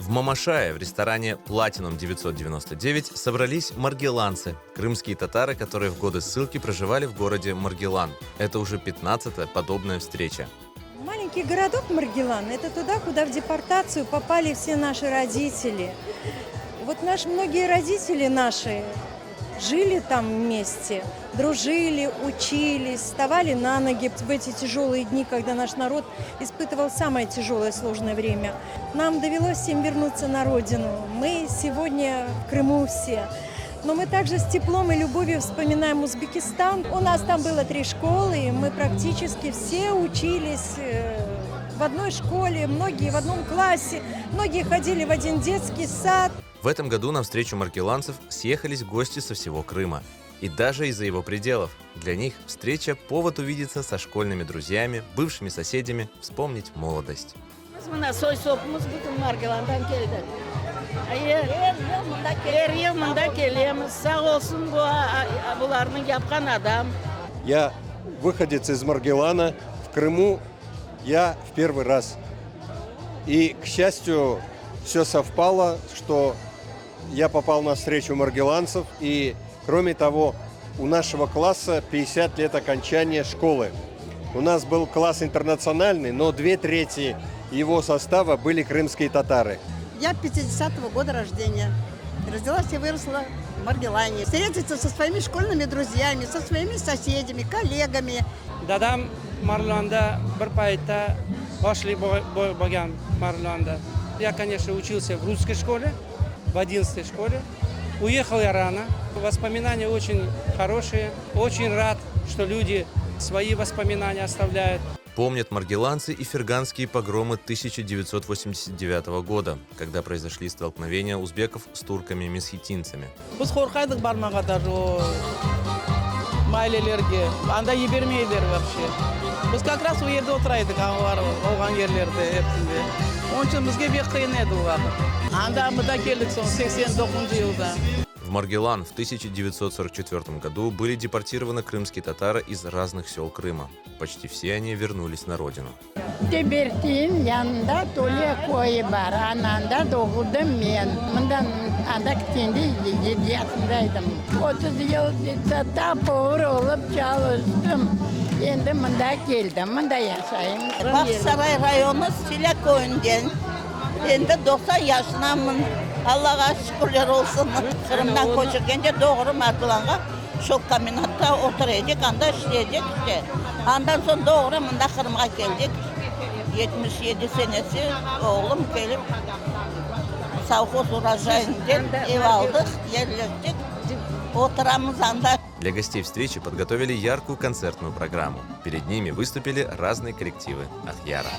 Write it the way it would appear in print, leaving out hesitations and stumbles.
В Мамашае в ресторане Platinum 999 собрались маргеланцы, крымские татары, которые в годы ссылки проживали в городе Маргелан. Это уже 15-я подобная встреча. Маленький городок Маргелан – это туда, куда в депортацию попали все наши родители. Вот многие родители наши жили там вместе, дружили, учились, вставали на ноги в эти тяжелые дни, когда наш народ испытывал самое тяжелое сложное время. Нам довелось всем вернуться на родину. Мы сегодня в Крыму все. Но мы также с теплом и любовью вспоминаем Узбекистан. У нас там было 3 школы, и мы практически все учились в одной школе, многие в одном классе, многие ходили в один детский сад. В этом году на встречу маргеланцев съехались гости со всего Крыма. И даже из-за его пределов. Для них встреча – повод увидеться со школьными друзьями, бывшими соседями, вспомнить молодость. Я выходец из Маргелана. В Крыму я в первый раз. И, к счастью, все совпало, что я попал на встречу маргеланцев. И, кроме того, у нашего класса 50 лет окончания школы. У нас был класс интернациональный, но 2/3 его состава были крымские татары. Я 50-го года рождения. Родилась и выросла в Маргелане. Встретиться со своими школьными друзьями, со своими соседями, коллегами. Дадам Маргеланда bir paytda boshliq bo'lgan Marg'ilonda. Я, конечно, учился в русской школе, в 11-й школе. Уехал я рано. Воспоминания очень хорошие. Очень рад, что люди свои воспоминания оставляют. Помнят маргеланцы и ферганские погромы 1989 года, когда произошли столкновения узбеков с турками-месхетинцами. Ailelерге анда ебермейлер вообще. Biz как раз у yerде отырайдык бар олган жерлерде hepsinde. Onun için bizге бек кыйын эди у вакыт. Анда мында келдик сон 89-жылда. В Маргелан в 1944 году были депортированы крымские татары из разных сел Крыма. Почти все они вернулись на родину. Тебертин yanında Tolya koyu var. Ananda doğurdum ben. Bundan adak kendi 7 yaşındaydım. 30 yıl tapur olup çalıştım. Şimdi bunda geldim. Bunda yaşayayım. Aksaray rayonu Silek köyünden. Ben de 90 yaşındayım. Allah'a şükürler olsun. Kırım'dan koşurken doğru Margılan'a şok kaminatta oturacak, anda işleyecek işte. Ondan sonra doğru bunda Kırım'a geldik. 77 senesi oğlum gelip savhoz урожайından ev aldık, yerleştik. Oturamız anda. Для гостей встречи подготовили яркую концертную программу. Перед ними выступили разные коллективы Ахьяра.